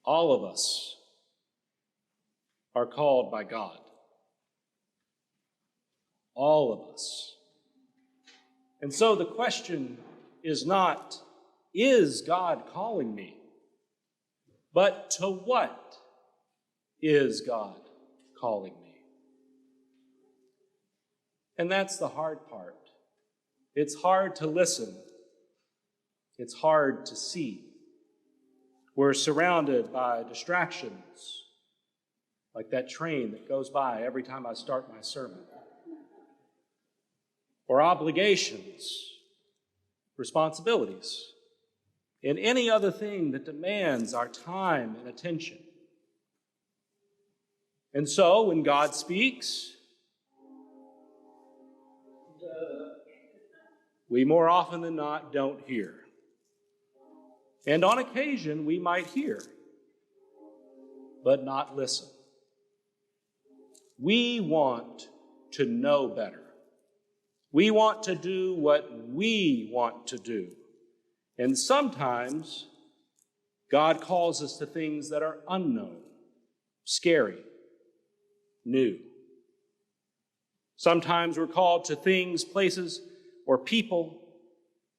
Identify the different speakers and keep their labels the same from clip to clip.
Speaker 1: All of us are called by God. All of us. And so the question is not, is God calling me? But to what is God calling me? And that's the hard part. It's hard to listen. It's hard to see. We're surrounded by distractions, like that train that goes by every time I start my sermon. Or obligations, responsibilities, and any other thing that demands our time and attention. And so when God speaks, we more often than not don't hear. And on occasion we might hear, but not listen. We want to know better. We want to do what we want to do. And sometimes God calls us to things that are unknown, scary, new. Sometimes we're called to things, places, or people,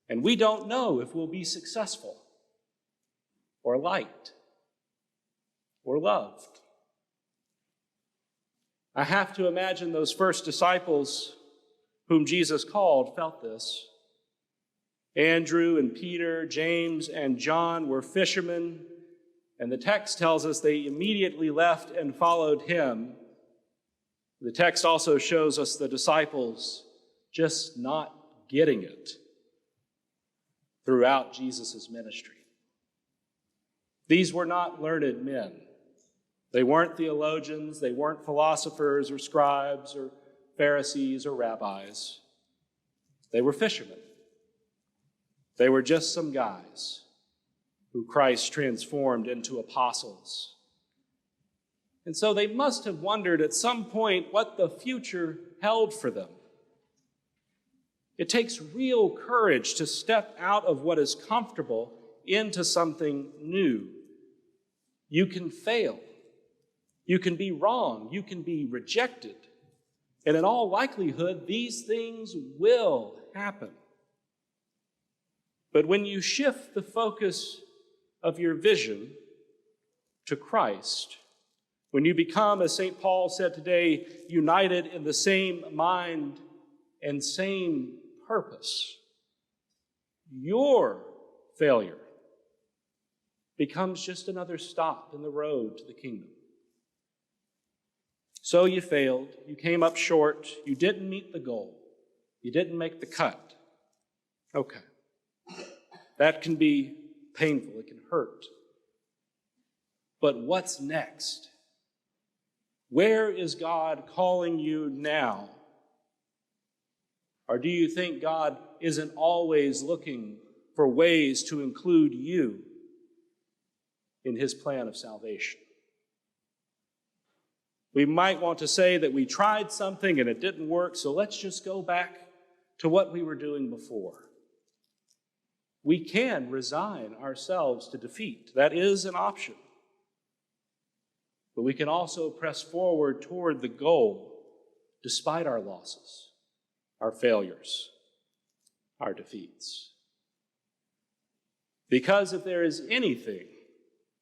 Speaker 1: and we don't know if we'll be successful or liked or loved. I have to imagine those first disciples whom Jesus called felt this. Andrew and Peter, James and John were fishermen, and the text tells us they immediately left and followed him. The text also shows us the disciples just not getting it throughout Jesus' ministry. These were not learned men. They weren't theologians, they weren't philosophers or scribes or Pharisees or rabbis. They were fishermen. They were just some guys who Christ transformed into apostles. And so they must have wondered at some point what the future held for them. It takes real courage to step out of what is comfortable into something new. You can fail. You can be wrong. You can be rejected. And in all likelihood, these things will happen. But when you shift the focus of your vision to Christ, when you become, as St. Paul said today, united in the same mind and same purpose, your failure becomes just another stop in the road to the kingdom. So you failed, you came up short, you didn't meet the goal, you didn't make the cut. Okay. That can be painful, it can hurt. But what's next? Where is God calling you now? Or do you think God isn't always looking for ways to include you in his plan of salvation? We might want to say that we tried something and it didn't work, so let's just go back to what we were doing before. We can resign ourselves to defeat. That is an option. But we can also press forward toward the goal despite our losses, our failures, our defeats. Because if there is anything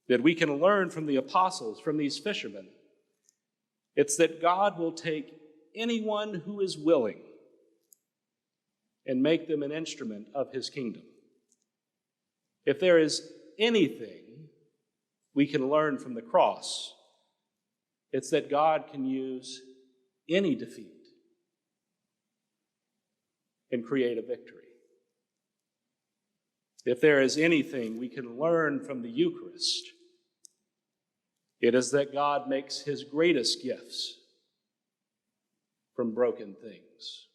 Speaker 1: that we can learn from the apostles, from these fishermen, it's that God will take anyone who is willing and make them an instrument of his kingdom. If there is anything we can learn from the cross, it's that God can use any defeat and create a victory. If there is anything we can learn from the Eucharist, it is that God makes his greatest gifts from broken things.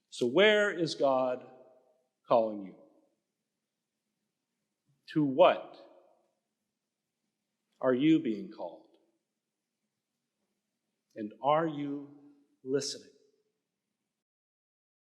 Speaker 1: So where is God calling you? To what are you being called? And are you listening?